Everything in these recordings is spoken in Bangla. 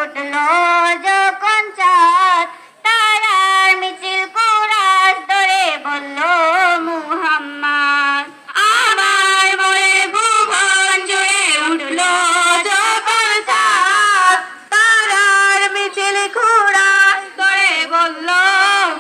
উঠলো যখন চাঁদ, তারার মিছিল কুরাস ধরে বলল মুহাম্মদ। আমার মনে ভুবন জুড়ে উঠলো যখন চাঁদ, তারার মিছিল কুরাস ধরে বলল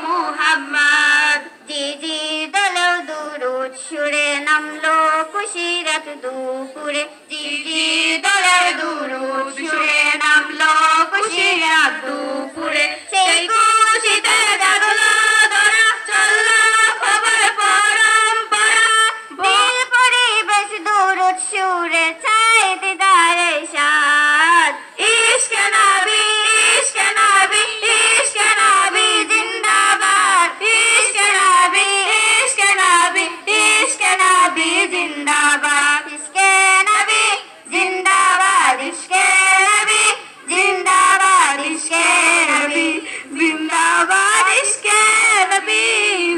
মুহাম্মদ। জি জি দলেও দুরুদ সুরে নামলো খুশির এক দুপুরে, জি জি দলেও দুরুদ সুরে নামলো খুশির এক দুপুরে। সেই খুশিতে জাগলো ধরা, চললো খবর পরম্পরা, দিল পরিবেশ দুরুদ সুরে ছাই দিদারে সাদ। ইশকে নবী ইশকে নবী ইশকে নবী জিন্দাবাদ, ইশকে নবী ইশকে নবী ইশকে নবী জিন্দাবাদ, ইশকে নবী জিন্দাবাদ, ইশকে নবী জিন্দাবাদ, ইশকে নবী জিন্দাবাদ, ইশকে নবী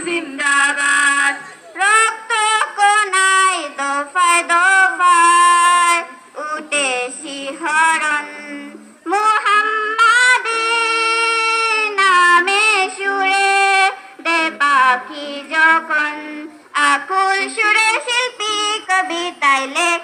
জিন্দাবাদ। রক্ত কোনায় দফায় দফায় উঠে শিহরণ, মুহাম্মাদের নামে সুরে দে পাখি যখন, আকুল সুরে শিল্পী কবিতায় লেখ